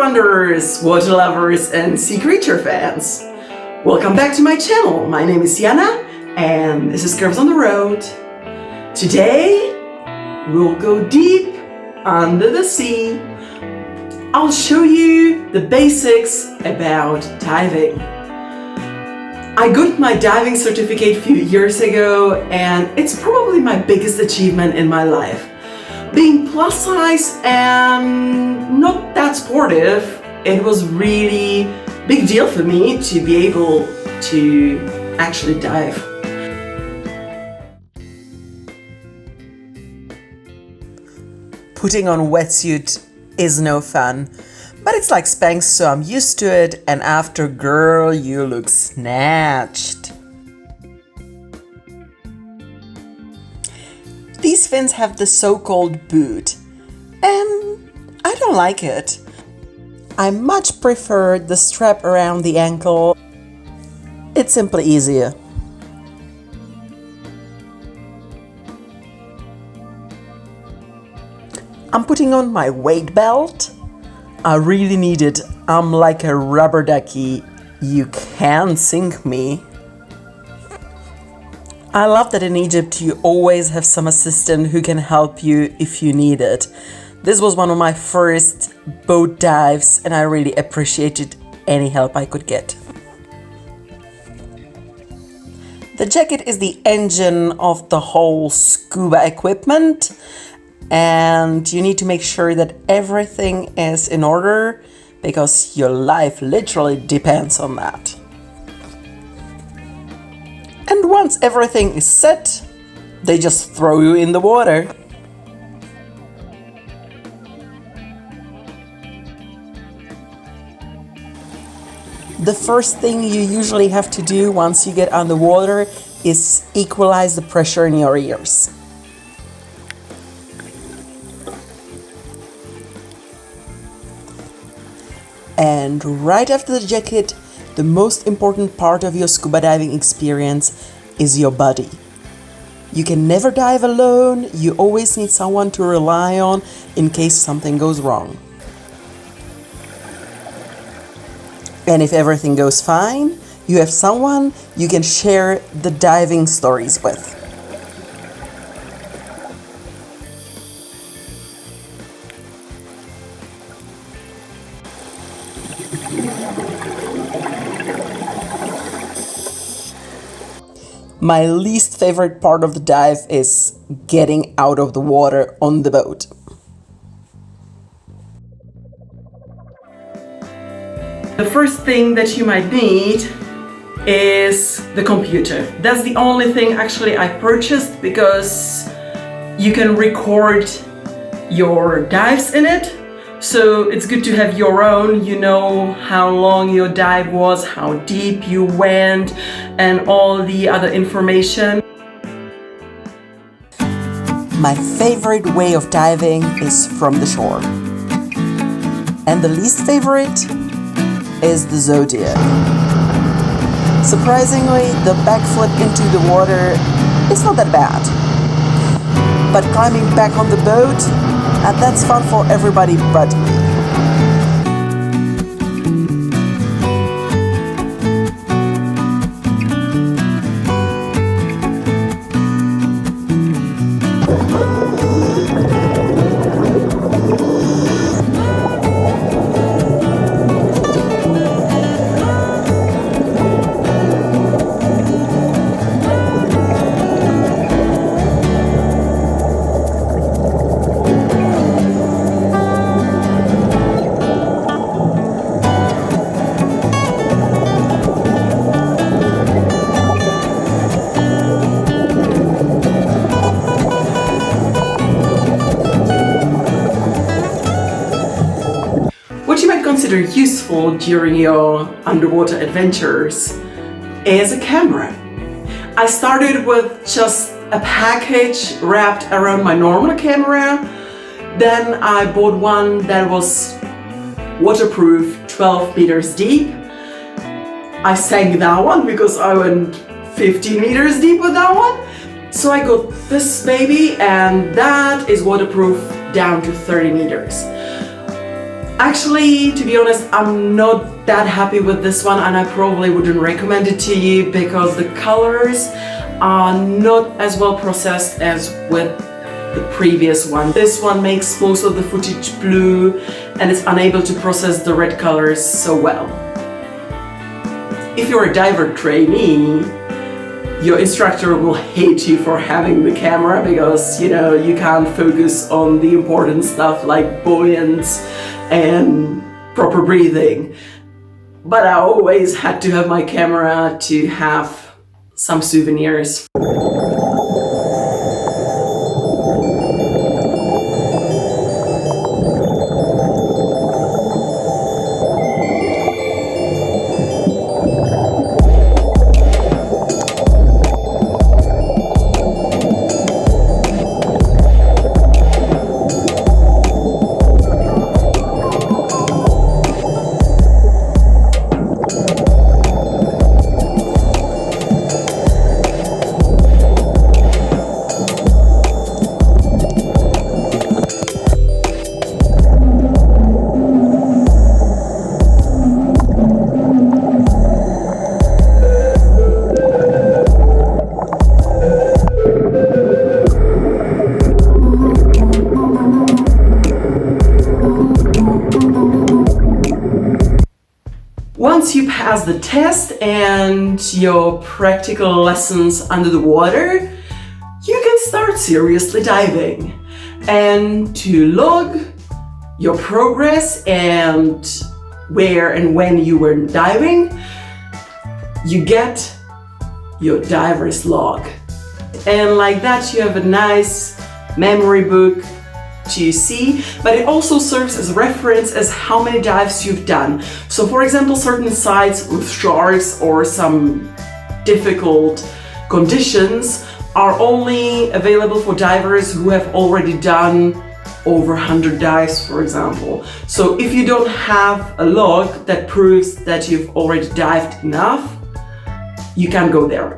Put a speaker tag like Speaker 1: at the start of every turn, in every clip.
Speaker 1: wanderers, water lovers and sea creature fans. Welcome back to my channel. My name is Jana and this is Curves on the Road. Today we'll go deep under the sea. I'll show you the basics about diving. I got my diving certificate a few years ago and it's probably my biggest achievement in my life. Being plus size and not that sportive, it was really big deal for me to be able to actually dive. Putting on a wetsuit is no fun, but it's like Spanx, so I'm used to it, and after, girl, you look snatched. These fins have the so-called boot, and I don't like it. I much prefer the strap around the ankle. It's simply easier. I'm putting on my weight belt. I really need it. I'm like a rubber ducky. You can't sink me. I love that in Egypt you always have some assistant who can help you if you need it. This was one of my first boat dives and I really appreciated any help I could get. The jacket is the engine of the whole scuba equipment, and you need to make sure that everything is in order because your life literally depends on that. And once everything is set, they just throw you in the water. The first thing you usually have to do once you get underwater is equalize the pressure in your ears. And right after the jacket, the most important part of your scuba diving experience is your body. You can never dive alone, you always need someone to rely on in case something goes wrong. And if everything goes fine, you have someone you can share the diving stories with. My least favorite part of the dive is getting out of the water on the boat. The first thing that you might need is the computer. That's the only thing actually I purchased because you can record your dives in it. So it's good to have your own, you know how long your dive was, how deep you went, and all the other information. My favorite way of diving is from the shore. And the least favorite is the Zodiac. Surprisingly, the backflip into the water is not that bad. But climbing back on the boat, that's fun for everybody but me. Consider useful during your underwater adventures is a camera. I started with just a package wrapped around my normal camera. Then I bought one that was waterproof, 12 meters deep. I sank that one because I went 15 meters deep with that one. So I got this baby, and that is waterproof down to 30 meters. Actually, to be honest, I'm not that happy with this one, and I probably wouldn't recommend it to you because the colors are not as well processed as with the previous one. This one makes most of the footage blue and is unable to process the red colors so well. If you're a diver trainee, your instructor will hate you for having the camera because, you know, you can't focus on the important stuff like buoyance and proper breathing. But I always had to have my camera to have some souvenirs. Once you pass the test and your practical lessons under the water, you can start seriously diving. And to log your progress and where and when you were diving, you get your diver's log. And like that, you have a nice memory book to see, but it also serves as reference as how many dives you've done. So for example, certain sites with sharks or some difficult conditions are only available for divers who have already done over 100 dives, for example. So if you don't have a log that proves that you've already dived enough, you can't go there.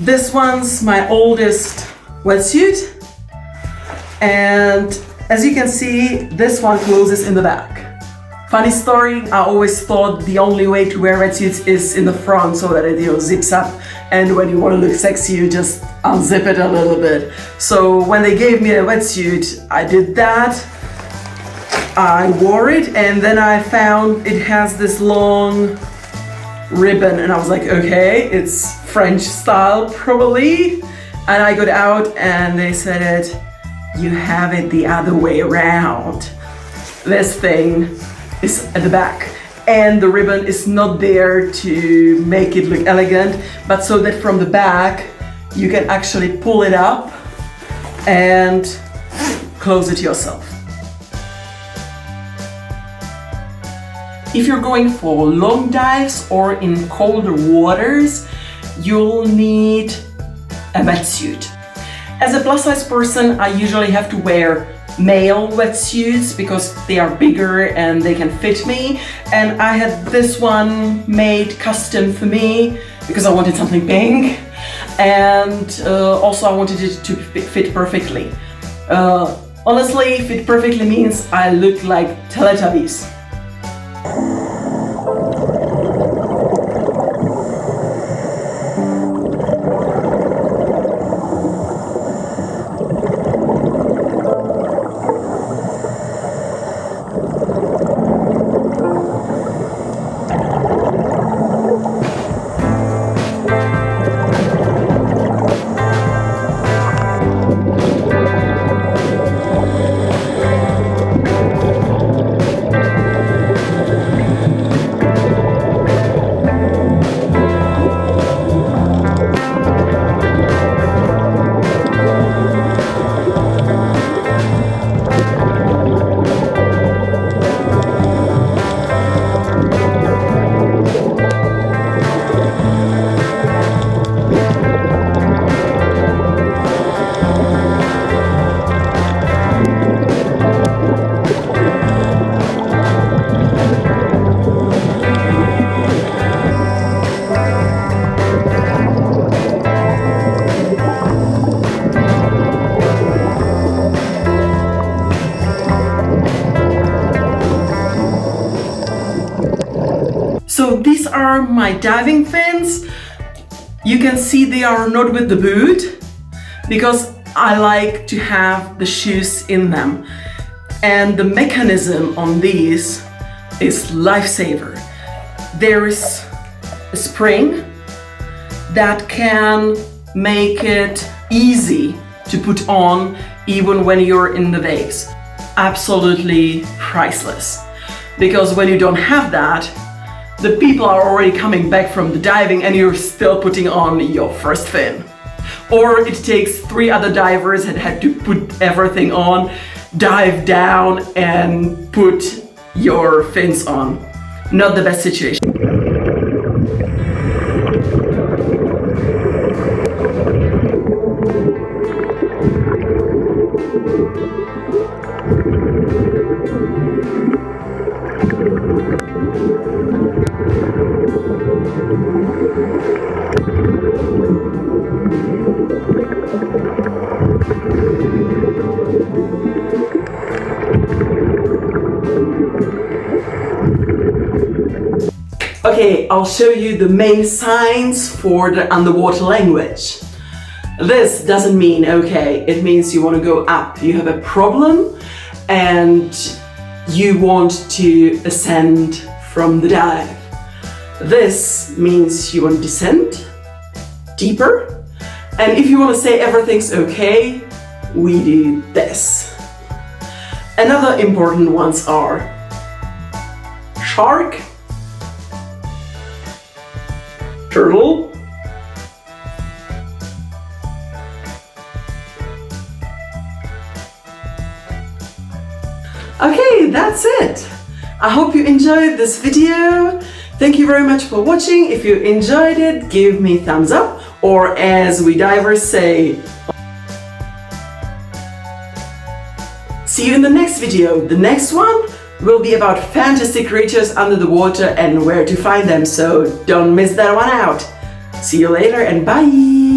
Speaker 1: This one's my oldest wetsuit, and as you can see, this one closes in the back. Funny story, I always thought the only way to wear wetsuits is in the front so that it, you know, zips up, and when you want to look sexy you just unzip it a little bit. So when they gave me a wetsuit, I did that. I wore it, and then I found it has this long ribbon, and I was like, okay, it's French style probably. And I got out and they said, you have it the other way around. This thing is at the back, and the ribbon is not there to make it look elegant, but so that from the back you can actually pull it up and close it yourself. If you're going for long dives or in colder waters, you'll need a wetsuit. As a plus size person, I usually have to wear male wetsuits because they are bigger and they can fit me, and I had this one made custom for me because I wanted something pink, and also I wanted it to fit perfectly. Honestly, fit perfectly means I look like Teletubbies. So these are my diving fins. You can see they are not with the boot because I like to have the shoes in them. And the mechanism on these is lifesaver. There is a spring that can make it easy to put on even when you're in the waves. Absolutely priceless. Because when you don't have that, the people are already coming back from the diving and you're still putting on your first fin. Or it takes 3 other divers that had to put everything on, dive down and put your fins on. Not the best situation. Okay, I'll show you the main signs for the underwater language. This doesn't mean okay, it means you want to go up. You have a problem and you want to ascend from the dive. This means you want to descend deeper. And if you want to say everything's okay, we do this. Another important ones are shark, turtle, okay, that's it. I hope you enjoyed this video. Thank you very much for watching. If you enjoyed it, give me thumbs up, or as we divers say, see you in the next video. The next one will be about fantastic creatures under the water and where to find them, so don't miss that one out. See you later and bye!